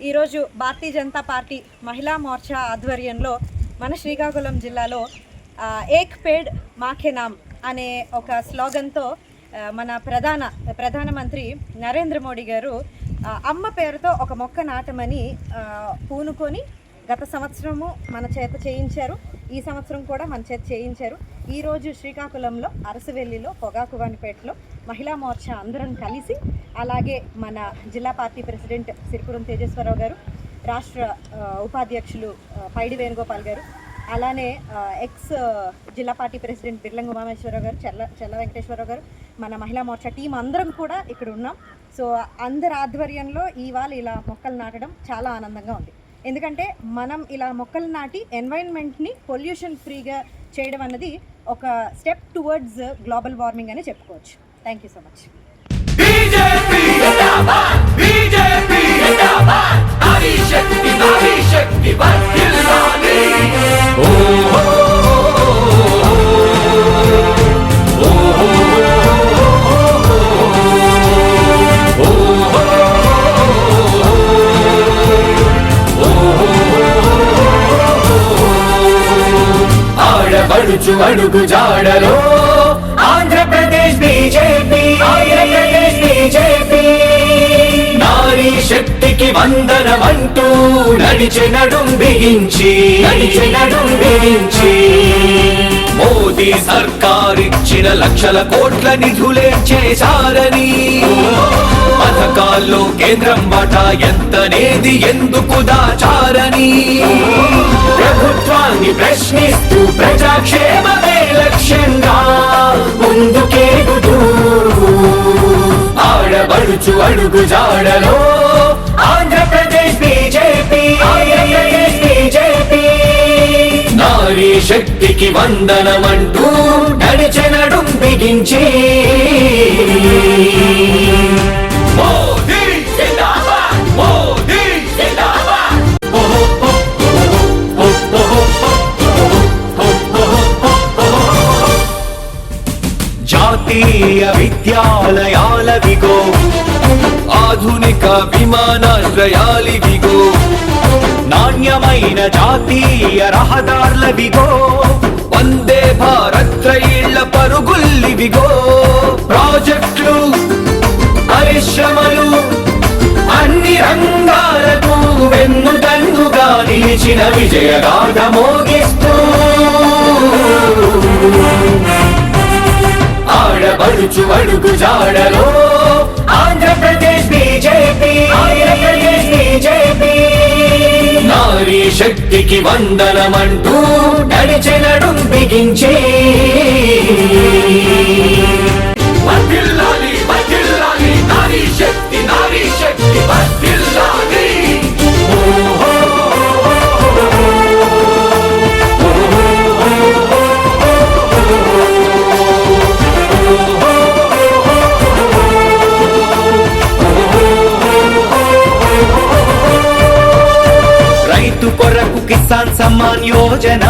ఈరోజు భారతీయ జనతా పార్టీ మహిళా మోర్చా ఆధ్వర్యంలో మన శ్రీకాకుళం జిల్లాలో ఏక్ పేడ్ మాకే నామ్ అనే ఒక స్లోగన్తో మన ప్రధానమంత్రి నరేంద్ర మోడీ గారు అమ్మ పేరుతో ఒక మొక్క నాటమని పూనుకొని గత సంవత్సరము మన చేత చేయించారు. ఈ సంవత్సరం కూడా మన చేత చేయించారు. ఈరోజు శ్రీకాకుళంలో అరసవెల్లిలో పొగాకువానిపేటలో మహిళా మోర్చా అందరం కలిసి, అలాగే మన జిల్లా పార్టీ ప్రెసిడెంట్ సిరిపురం తేజేశ్వరరావు గారు, రాష్ట్ర ఉపాధ్యక్షులు పైడి వేణుగోపాల్ గారు, అలానే ఎక్స్ జిల్లా పార్టీ ప్రెసిడెంట్ బిర్లంగ ఉమామేశ్వరరావు గారు, చెల్ల వెంకటేశ్వరరావు గారు, మన మహిళా మోర్చా టీం అందరం కూడా ఇక్కడ ఉన్నాం. సో అందరి ఆధ్వర్యంలో ఇవాళ ఇలా మొక్కలు నాటడం చాలా ఆనందంగా ఉంది. ఎందుకంటే మనం ఇలా మొక్కలు నాటి ఎన్వైరన్మెంట్ని పొల్యూషన్ ఫ్రీగా చేయడం అన్నది ఒక స్టెప్ టువర్డ్స్ గ్లోబల్ వార్మింగ్ అని చెప్పుకోవచ్చు. Thank you so much. ఆడబడుచు అడుగు జాడలో ఆంధ్రప్రదేశ్ బీజేపీ, ఆంధ్రప్రదేశ్ బీజేపీ నారీ శక్తికి వందనమంటూ నడిచి నడుం బిగించి మోదీ సర్కార్ ఇచ్చిన లక్షల కోట్ల నిధులే చేశారని, పథకాల్లో కేంద్రం వాటా ఎంతనేది ఎందుకు దాచారని ప్రభుత్వాన్ని ప్రశ్నిస్తూ ప్రజాక్షేమమే లక్ష్యంగా ముందుకేగుతూ ఆడబడుచు అడుగు జాడలో ఆంధ్రప్రదేశ్ బీజేపీ, ఆంధ్రప్రదేశ్ బీజేపీ నారీ శక్తికి వందనమంటూ నడిచి నడుం బిగించి మోదీ జిందాబాద్, మోదీ జిందాబాద్. జాతీయ విద్యాలయాలవిగో, ఆధునిక విమానాశ్రయాలివిగో, నాణ్యమైన జాతీయ రహదార్లవిగో, వందే భారత్ రైళ్ల పరుగుల్లివిగో, ప్రాజెక్టులు పరిశ్రమలు అన్ని రంగాలకు వెన్నుదన్నుగా నిలిచిన విజయగాథ మోగిస్తూ ఆడబడుచు అడుగు జాడలో ఆంధ్రప్రదేశ్ బీజేపీ, ఆంధ్రప్రదేశ్ బీజేపీ నారీ శక్తికి వందనమంటూ నడిచి నడుం బిగించి వర్ధిల్లాలి, వర్ధిల్లాలి నారీ శక్తి, నారీ శక్తి వర్ధిల్లాలి. రైతు కొరకు కిసాన్ సమ్మాన్ యోజన,